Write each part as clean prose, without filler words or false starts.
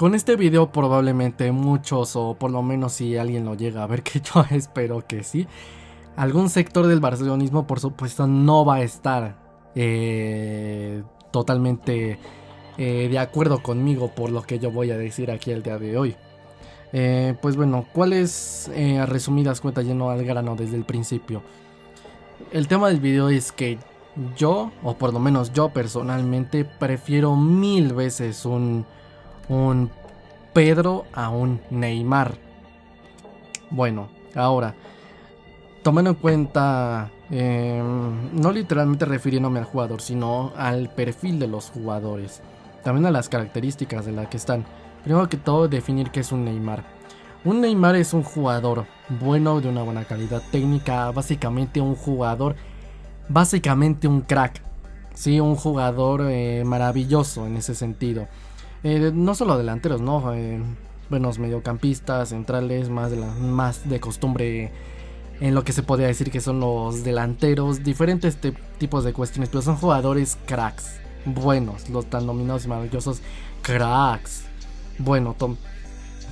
Con este video probablemente muchos, o por lo menos si alguien lo llega a ver, que yo espero que sí, algún sector del barcelonismo por supuesto no va a estar totalmente de acuerdo conmigo por lo que yo voy a decir aquí el día de hoy. Pues bueno, ¿cuál es a resumidas cuentas, yendo al grano desde el principio? El tema del video es que yo, o por lo menos yo personalmente, prefiero mil veces un Pedro a un Neymar. Bueno, ahora, tomando en cuenta, no literalmente refiriéndome al jugador, sino al perfil de los jugadores, también a las características de las que están. Primero que todo, definir qué es un Neymar. Un Neymar es un jugador bueno, de una buena calidad técnica, básicamente un jugador, básicamente un crack. Sí, un jugador maravilloso en ese sentido. No solo delanteros, ¿no? Buenos mediocampistas, centrales, más de costumbre en lo que se podría decir que son los delanteros, diferentes tipos de cuestiones, pero son jugadores cracks, buenos, los tan nominados y maravillosos cracks. Bueno,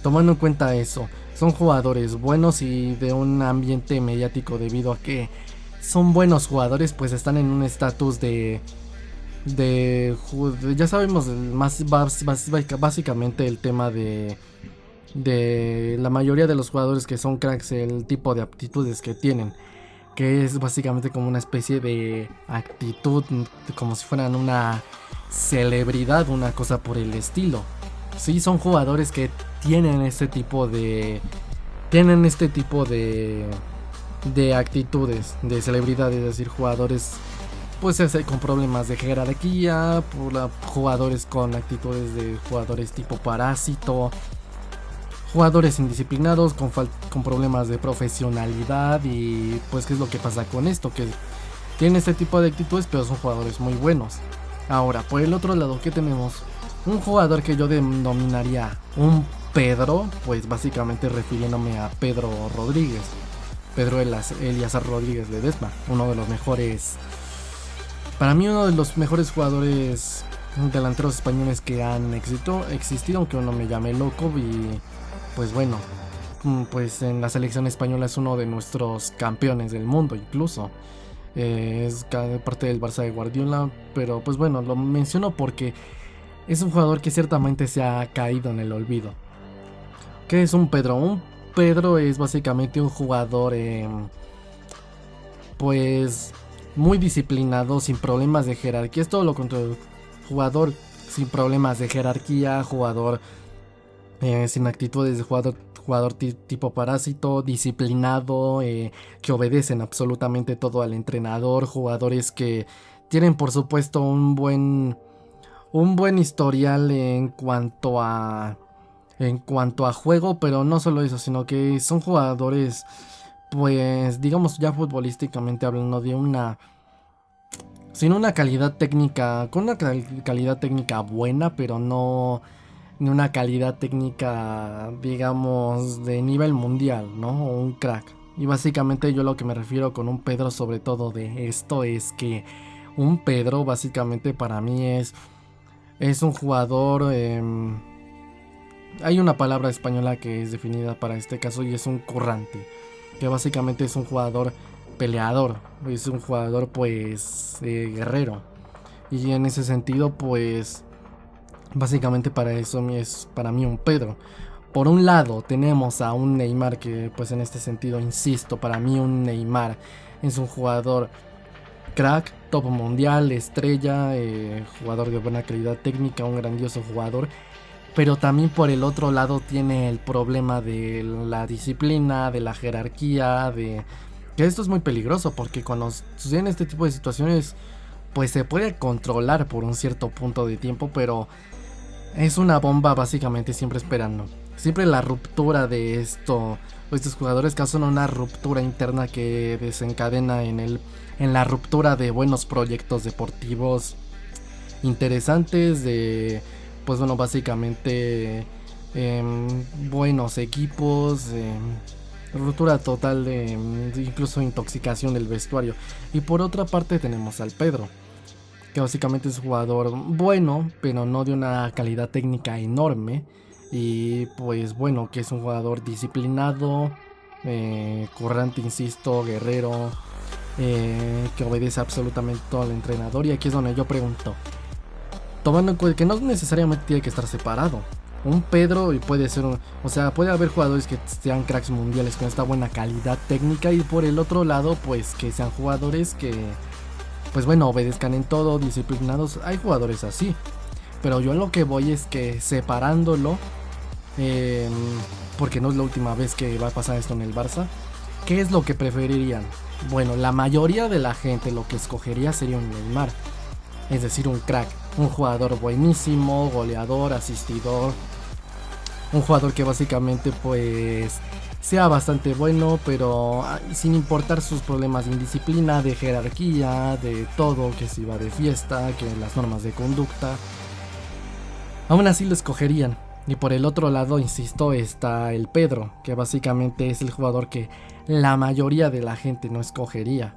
tomando en cuenta eso, son jugadores buenos y de un ambiente mediático debido a que son buenos jugadores, pues están en un estatus ya sabemos básicamente el tema de la mayoría de los jugadores que son cracks, el tipo de aptitudes que tienen, que es básicamente como una especie de actitud, como si fueran una celebridad, una cosa por el estilo. Sí, son jugadores que tienen este tipo de actitudes de celebridad, es decir, jugadores pues con problemas de jerarquía, jugadores con actitudes de jugadores tipo parásito, jugadores indisciplinados con problemas de profesionalidad. Y pues qué es lo que pasa con esto, que tienen este tipo de actitudes pero son jugadores muy buenos. Ahora, por el otro lado, ¿qué tenemos? Un jugador que yo denominaría un Pedro, pues básicamente refiriéndome a Pedro Rodríguez, Pedro Elíasar Rodríguez Ledesma, para mí uno de los mejores jugadores delanteros españoles que han existido, aunque uno me llame loco. Y pues bueno, pues en la selección española es uno de nuestros campeones del mundo incluso. Es parte del Barça de Guardiola, pero pues bueno, lo menciono porque es un jugador que ciertamente se ha caído en el olvido. ¿Qué es un Pedro? Un Pedro es básicamente un jugador pues muy disciplinado, sin problemas de jerarquía. Es todo lo contrario. Jugador sin problemas de jerarquía, jugador sin actitudes de jugador tipo parásito, disciplinado, que obedecen absolutamente todo al entrenador, jugadores que tienen por supuesto un buen historial en cuanto a juego, pero no solo eso, sino que son jugadores, pues digamos ya futbolísticamente hablando, sin una calidad técnica, con una calidad técnica buena, pero no ni una calidad técnica, digamos, de nivel mundial, ¿no? O un crack. Y básicamente yo lo que me refiero con un Pedro sobre todo de esto es que un Pedro básicamente para mí es un jugador, hay una palabra española que es definida para este caso y es un currante, que básicamente es un jugador peleador, es un jugador pues guerrero. Y en ese sentido pues básicamente para eso es para mí un Pedro. Por un lado tenemos a un Neymar que pues en este sentido insisto, para mí un Neymar es un jugador crack, top mundial, estrella, jugador de buena calidad técnica, un grandioso jugador. Pero también por el otro lado tiene el problema de la disciplina, de la jerarquía, que esto es muy peligroso porque cuando suceden este tipo de situaciones pues se puede controlar por un cierto punto de tiempo, pero es una bomba básicamente siempre esperando. Siempre la ruptura de estos jugadores causan una ruptura interna que desencadena en la ruptura de buenos proyectos deportivos interesantes, de pues bueno, básicamente buenos equipos, ruptura total de incluso intoxicación del vestuario. Y por otra parte tenemos al Pedro, que básicamente es un jugador bueno, pero no de una calidad técnica enorme, Y pues bueno, que es un jugador disciplinado, currante, insisto, guerrero, que obedece absolutamente todo al entrenador. Y aquí es donde yo pregunto, tomando en cuenta que no necesariamente tiene que estar separado. Un Pedro y puede ser o sea, puede haber jugadores que sean cracks mundiales con esta buena calidad técnica, y por el otro lado, pues que sean jugadores que, pues bueno, obedezcan en todo, disciplinados. Hay jugadores así, pero yo a lo que voy es que separándolo, eh, porque no es la última vez que va a pasar esto en el Barça, ¿qué es lo que preferirían? Bueno, la mayoría de la gente lo que escogería sería un Neymar, es decir, un crack, un jugador buenísimo, goleador, asistidor, un jugador que básicamente pues sea bastante bueno, pero sin importar sus problemas de indisciplina, de jerarquía, de todo, que si va de fiesta, que las normas de conducta, aún así lo escogerían. Y por el otro lado, insisto, está el Pedro, que básicamente es el jugador que la mayoría de la gente no escogería.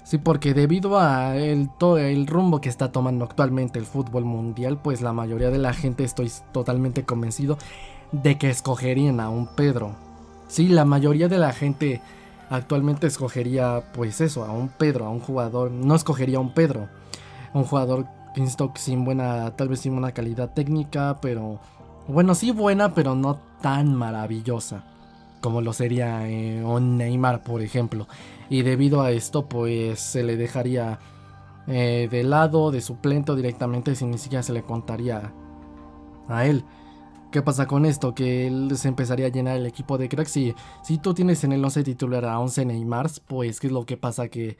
Sí, porque debido a todo el rumbo que está tomando actualmente el fútbol mundial, pues la mayoría de la gente, estoy totalmente convencido de que escogerían a un Pedro. Sí, la mayoría de la gente actualmente escogería pues eso, a un Pedro, a un jugador, no escogería a un Pedro, un jugador, insisto, sin buena, tal vez sin buena calidad técnica, pero bueno, sí buena, pero no tan maravillosa como lo sería un Neymar, por ejemplo. Y debido a esto, pues se le dejaría de lado, de suplente directamente, sin ni siquiera se le contaría a él. ¿Qué pasa con esto? Que él se empezaría a llenar el equipo de cracks. Y si tú tienes en el 11 titular a 11 Neymars, pues ¿qué es lo que pasa? Que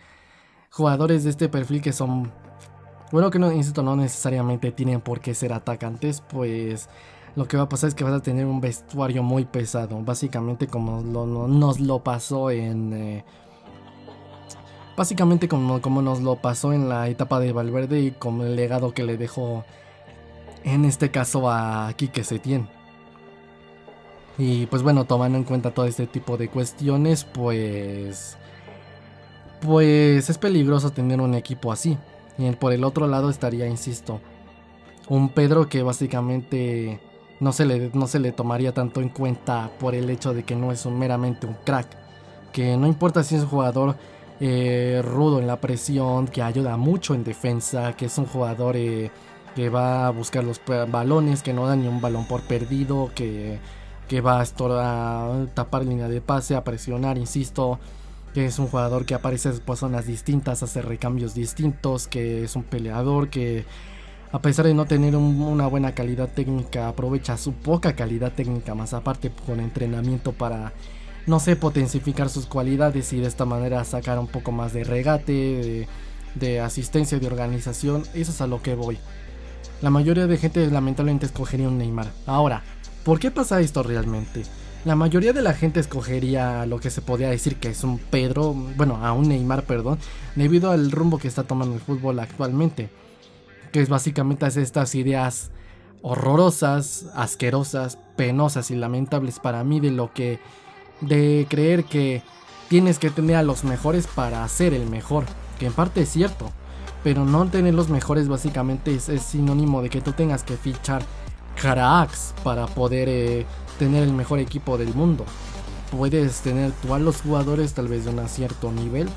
jugadores de este perfil que son, bueno, que no, insisto, no necesariamente tienen por qué ser atacantes, pues lo que va a pasar es que vas a tener un vestuario muy pesado, básicamente como nos lo pasó en... básicamente como nos lo pasó en la etapa de Valverde, y como el legado que le dejó en este caso a Quique Setién. Y pues bueno, tomando en cuenta todo este tipo de cuestiones, pues es peligroso tener un equipo así. Y por el otro lado estaría, insisto, un Pedro que básicamente no se le tomaría tanto en cuenta por el hecho de que no es meramente un crack. Que no importa si es un jugador rudo en la presión, que ayuda mucho en defensa, que es un jugador que va a buscar los balones, que no da ni un balón por perdido, que va a tapar línea de pase, a presionar, insisto, que es un jugador que aparece en zonas distintas, hace recambios distintos, que es un peleador que, a pesar de no tener una buena calidad técnica, aprovecha su poca calidad técnica, más aparte con entrenamiento para, no sé, potencificar sus cualidades y de esta manera sacar un poco más de regate, de asistencia, de organización. Eso es a lo que voy. La mayoría de gente lamentablemente escogería un Neymar. Ahora, ¿por qué pasa esto realmente? La mayoría de la gente escogería lo que se podría decir que es un Pedro, bueno, a un Neymar, perdón, debido al rumbo que está tomando el fútbol actualmente, que es básicamente estas ideas horrorosas, asquerosas, penosas y lamentables para mí de creer que tienes que tener a los mejores para ser el mejor, que en parte es cierto, pero no tener los mejores básicamente es sinónimo de que tú tengas que fichar cracks para poder tener el mejor equipo del mundo. Puedes tener tú a los jugadores tal vez de un cierto nivel,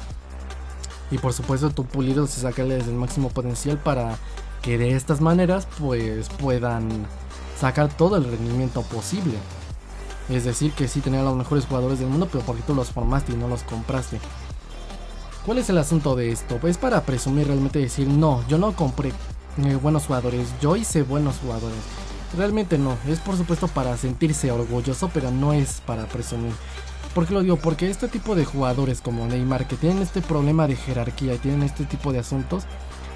y por supuesto tú pulirlos y sacarles el máximo potencial para que de estas maneras pues puedan sacar todo el rendimiento posible. Es decir, que sí tener a los mejores jugadores del mundo, pero porque tú los formaste y no los compraste. ¿Cuál es el asunto de esto? Pues para presumir, realmente decir, no, yo no compré buenos jugadores, yo hice buenos jugadores. Realmente no, es por supuesto para sentirse orgulloso, pero no es para presumir. ¿Por qué lo digo? Porque este tipo de jugadores como Neymar, que tienen este problema de jerarquía y tienen este tipo de asuntos,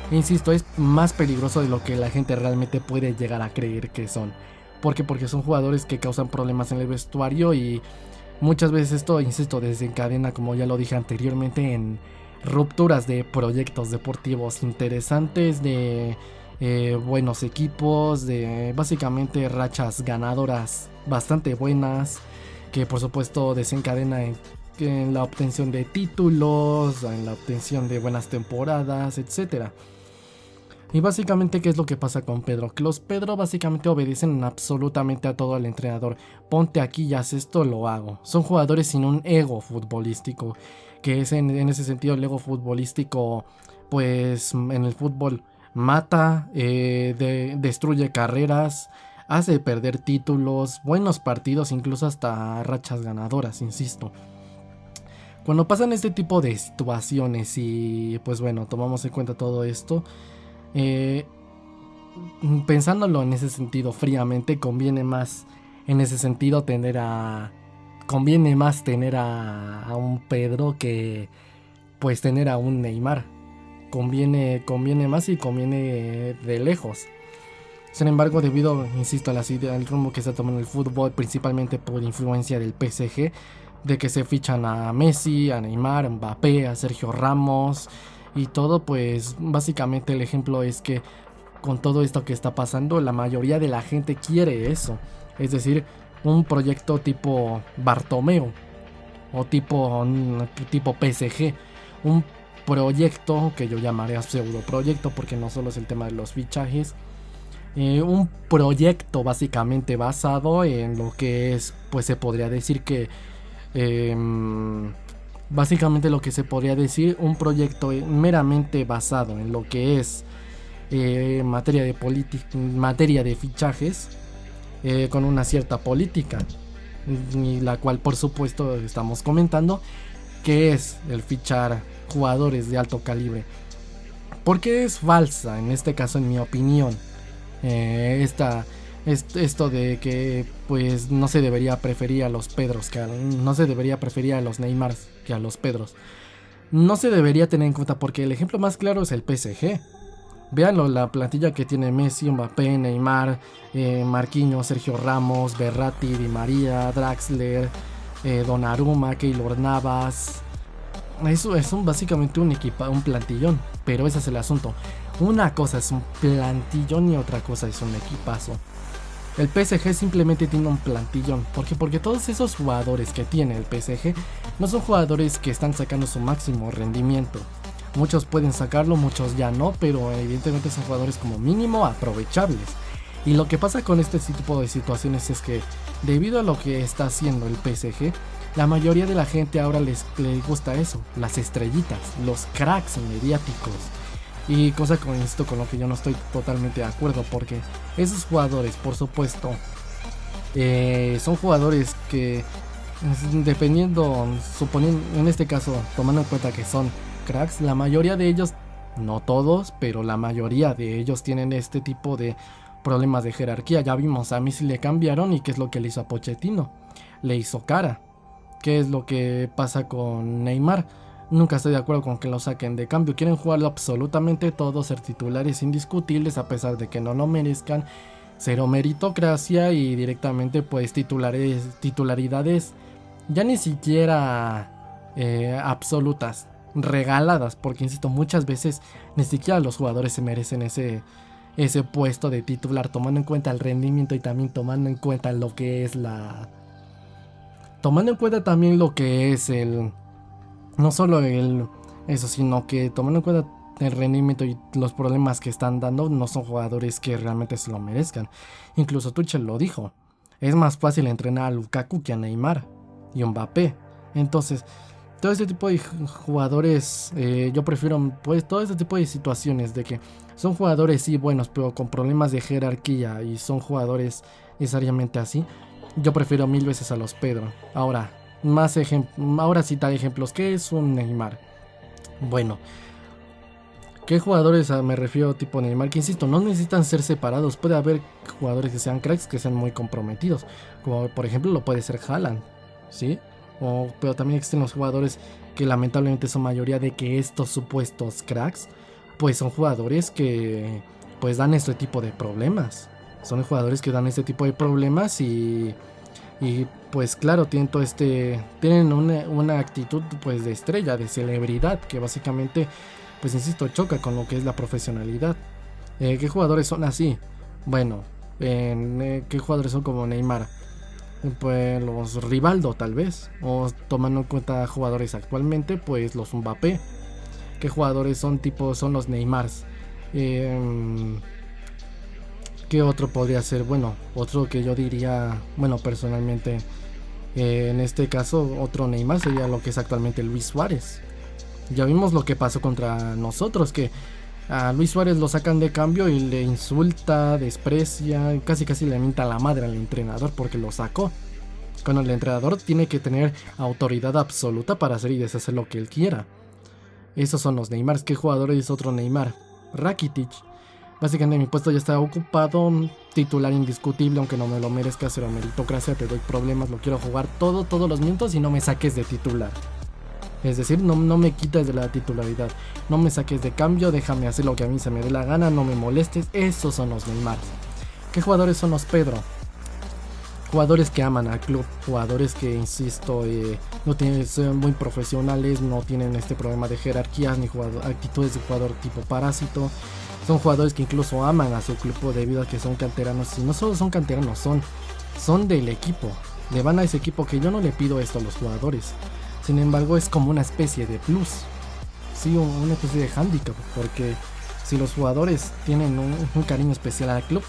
insisto, es más peligroso de lo que la gente realmente puede llegar a creer que son. ¿Por qué? Porque son jugadores que causan problemas en el vestuario, y muchas veces esto, insisto, desencadena, como ya lo dije anteriormente, en rupturas de proyectos deportivos interesantes, de buenos equipos, de básicamente rachas ganadoras bastante buenas, que por supuesto desencadena en la obtención de títulos, en la obtención de buenas temporadas, etcétera. Y básicamente, ¿qué es lo que pasa con Pedro? Que los Pedro básicamente obedecen absolutamente a todo el entrenador. Ponte aquí y haz esto, lo hago. Son jugadores sin un ego futbolístico, que es en ese sentido el ego futbolístico, pues en el fútbol mata, destruye carreras, hace perder títulos, buenos partidos, incluso hasta rachas ganadoras, insisto. Cuando pasan este tipo de situaciones y pues bueno, tomamos en cuenta todo esto, pensándolo en ese sentido fríamente, conviene más tener a un Pedro que pues tener a un Neymar. Conviene más y conviene de lejos. Sin embargo, debido, insisto, al rumbo que está tomando el fútbol, principalmente por influencia del PSG, de que se fichan a Messi, a Neymar, a Mbappé, a Sergio Ramos y todo, pues básicamente el ejemplo es que con todo esto que está pasando, la mayoría de la gente quiere eso. Es decir, un proyecto tipo Bartomeu o tipo PSG, un proyecto que yo llamaría pseudo proyecto porque no solo es el tema de los fichajes, un proyecto básicamente basado en lo que es, pues se podría decir que básicamente lo que se podría decir, un proyecto meramente basado en lo que es materia de fichajes, con una cierta política, y la cual por supuesto estamos comentando, que es el fichar jugadores de alto calibre. Porque es falsa, en este caso, en mi opinión, esto de que pues no se debería preferir a los Pedros, no se debería preferir a los Neymars que a los Pedros. No se debería tener en cuenta porque el ejemplo más claro es el PSG. Véanlo, la plantilla que tiene Messi, Mbappé, Neymar, Marquinhos, Sergio Ramos, Verratti, Di María, Draxler, Donnarumma, Keylor Navas. Eso es básicamente un plantillón, pero ese es el asunto. Una cosa es un plantillón y otra cosa es un equipazo. El PSG simplemente tiene un plantillón. ¿Por qué? Porque todos esos jugadores que tiene el PSG no son jugadores que están sacando su máximo rendimiento. Muchos pueden sacarlo, muchos ya no, pero evidentemente son jugadores como mínimo aprovechables. Y lo que pasa con este tipo de situaciones es que debido a lo que está haciendo el PSG, la mayoría de la gente ahora les gusta eso, las estrellitas, los cracks mediáticos. Y cosa con esto con lo que yo no estoy totalmente de acuerdo, porque esos jugadores, por supuesto, son jugadores que, dependiendo, suponiendo, en este caso, tomando en cuenta que son cracks, la mayoría de ellos, no todos, pero la mayoría de ellos tienen este tipo de problemas de jerarquía. Ya vimos, a Messi le cambiaron y qué es lo que le hizo a Pochettino, le hizo cara. ¿Qué es lo que pasa con Neymar? Nunca estoy de acuerdo con que lo saquen de cambio. Quieren jugarlo absolutamente todo, ser titulares indiscutibles a pesar de que no lo merezcan. Cero meritocracia y directamente pues titularidades ya ni siquiera absolutas, regaladas, porque insisto, muchas veces ni siquiera los jugadores se merecen ese puesto de titular, tomando en cuenta el rendimiento y también tomando en cuenta lo que es tomando en cuenta también lo que es no solo eso, sino que tomando en cuenta el rendimiento y los problemas que están dando, no son jugadores que realmente se lo merezcan. Incluso Tuchel lo dijo, es más fácil entrenar a Lukaku que a Neymar y a Mbappé. Entonces, todo este tipo de jugadores, yo prefiero pues todo este tipo de situaciones de que son jugadores sí buenos, pero con problemas de jerarquía y son jugadores necesariamente así. Yo prefiero mil veces a los Pedro. Ahora citar ejemplos. ¿Qué es un Neymar? Bueno, ¿qué jugadores me refiero tipo Neymar? Que insisto, no necesitan ser separados. Puede haber jugadores que sean cracks, que sean muy comprometidos. Como por ejemplo lo puede ser Haaland, ¿sí? Pero también existen los jugadores que lamentablemente son mayoría de que estos supuestos cracks, pues son jugadores que pues dan este tipo de problemas. Son jugadores que dan este tipo de problemas y pues claro, tienen una actitud pues de estrella, de celebridad, que básicamente pues insisto, choca con lo que es la profesionalidad. ¿Qué jugadores son así? Bueno, ¿qué jugadores son como Neymar? Pues los Rivaldo tal vez, o tomando en cuenta jugadores actualmente, pues los Mbappé. ¿Qué jugadores son los Neymars? ¿Qué otro podría ser? Bueno, otro que yo diría, bueno, personalmente, en este caso, otro Neymar sería lo que es actualmente Luis Suárez. Ya vimos lo que pasó contra nosotros, que a Luis Suárez lo sacan de cambio y le insulta, desprecia, casi le mienta la madre al entrenador porque lo sacó. Cuando el entrenador tiene que tener autoridad absoluta para hacer y deshacer lo que él quiera. Esos son los Neymars. ¿Qué jugador es otro Neymar? Rakitic. Básicamente mi puesto ya está ocupado, titular indiscutible, aunque no me lo merezca, cero meritocracia, te doy problemas, lo quiero jugar todos los minutos y no me saques de titular. Es decir, no me quites de la titularidad, no me saques de cambio, déjame hacer lo que a mí se me dé la gana, no me molestes. Esos son los Neymar. ¿Qué jugadores son los Pedro? Jugadores que aman al club, jugadores que, insisto, no tienen, son muy profesionales, no tienen este problema de jerarquías ni actitudes de jugador tipo parásito. Son jugadores que incluso aman a su club debido a que son canteranos. Y no solo son canteranos, son del equipo. Le van a ese equipo, que yo no le pido esto a los jugadores. Sin embargo, es como una especie de plus. Sí, una especie de handicap. Porque si los jugadores tienen un cariño especial al club,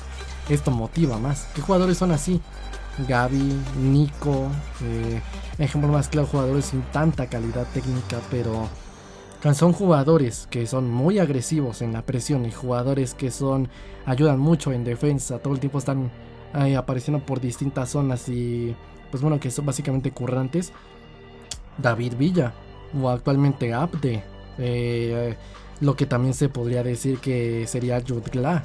esto motiva más. ¿Qué jugadores son así? Gavi, Nico, ejemplo más claro, jugadores sin tanta calidad técnica, pero son jugadores que son muy agresivos en la presión y jugadores que ayudan mucho en defensa, todo el tiempo están apareciendo por distintas zonas y pues bueno, que son básicamente currantes. David Villa o actualmente Abde, lo que también se podría decir que sería Jude Law.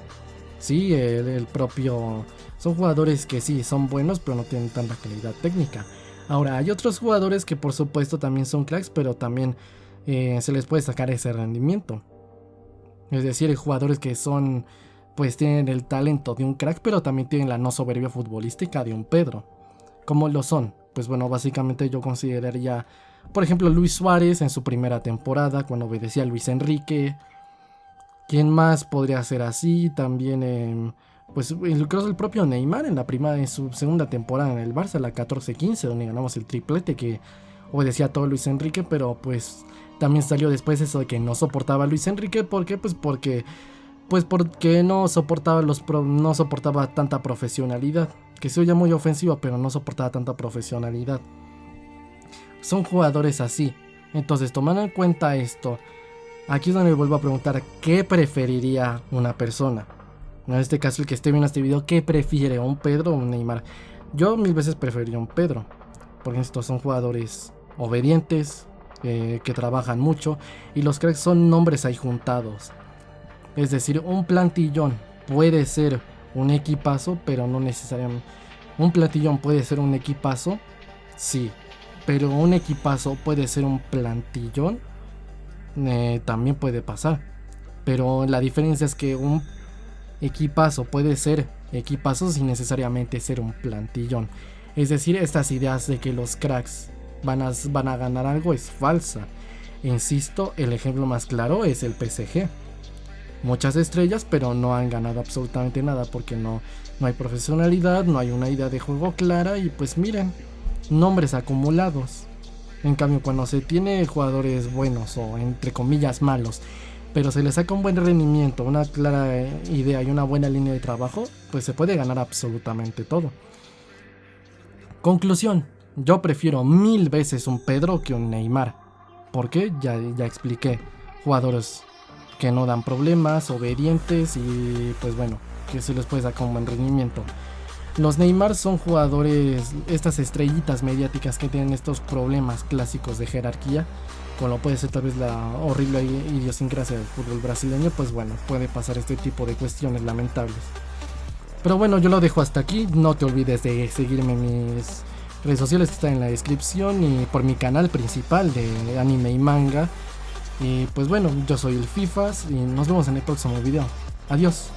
Sí, el propio. Son jugadores que sí, son buenos, pero no tienen tanta calidad técnica. Ahora, hay otros jugadores que por supuesto también son cracks, pero también se les puede sacar ese rendimiento. Es decir, hay jugadores que pues tienen el talento de un crack, pero también tienen la no soberbia futbolística de un Pedro. ¿Cómo lo son? Pues bueno, básicamente yo consideraría, por ejemplo, Luis Suárez en su primera temporada, cuando obedecía a Luis Enrique. ¿Quién más podría ser así? También, pues creo que el propio Neymar en su segunda temporada en el Barça, la 14-15, donde ganamos el triplete, que obedecía a todo Luis Enrique, pero pues también salió después eso de que no soportaba a Luis Enrique. ¿Por qué? Pues porque no soportaba tanta profesionalidad, que se oye muy ofensivo, pero no soportaba tanta profesionalidad. Son jugadores así. Entonces, tomando en cuenta esto, aquí es donde me vuelvo a preguntar, ¿qué preferiría una persona? En este caso, el que esté viendo este video, ¿qué prefiere? ¿Un Pedro o un Neymar? Yo 1000 veces preferiría un Pedro, porque estos son jugadores obedientes, que trabajan mucho, y los cracks son nombres ahí juntados. Es decir, un plantillón puede ser un equipazo, pero no necesariamente. Un plantillón puede ser un equipazo, sí, pero un equipazo puede ser un plantillón. También puede pasar, pero la diferencia es que un equipazo puede ser equipazo sin necesariamente ser un plantillón. Es decir, estas ideas de que los cracks van a ganar algo es falsa. Insisto, el ejemplo más claro es el PSG. Muchas estrellas, pero no han ganado absolutamente nada porque no hay profesionalidad, no hay una idea de juego clara y pues miren, nombres acumulados. En cambio, cuando se tiene jugadores buenos o entre comillas malos, pero se les saca un buen rendimiento, una clara idea y una buena línea de trabajo, pues se puede ganar absolutamente todo. Conclusión, yo prefiero 1000 veces un Pedro que un Neymar. ¿Por qué? Ya expliqué. Jugadores que no dan problemas, obedientes y pues bueno, que se les puede sacar un buen rendimiento. Los Neymar son jugadores, estas estrellitas mediáticas que tienen estos problemas clásicos de jerarquía, como puede ser tal vez la horrible idiosincrasia del fútbol brasileño. Pues bueno, puede pasar este tipo de cuestiones lamentables. Pero bueno, yo lo dejo hasta aquí. No te olvides de seguirme en mis redes sociales que están en la descripción y por mi canal principal de anime y manga. Y pues bueno, yo soy el Fifas y nos vemos en el próximo video. Adiós.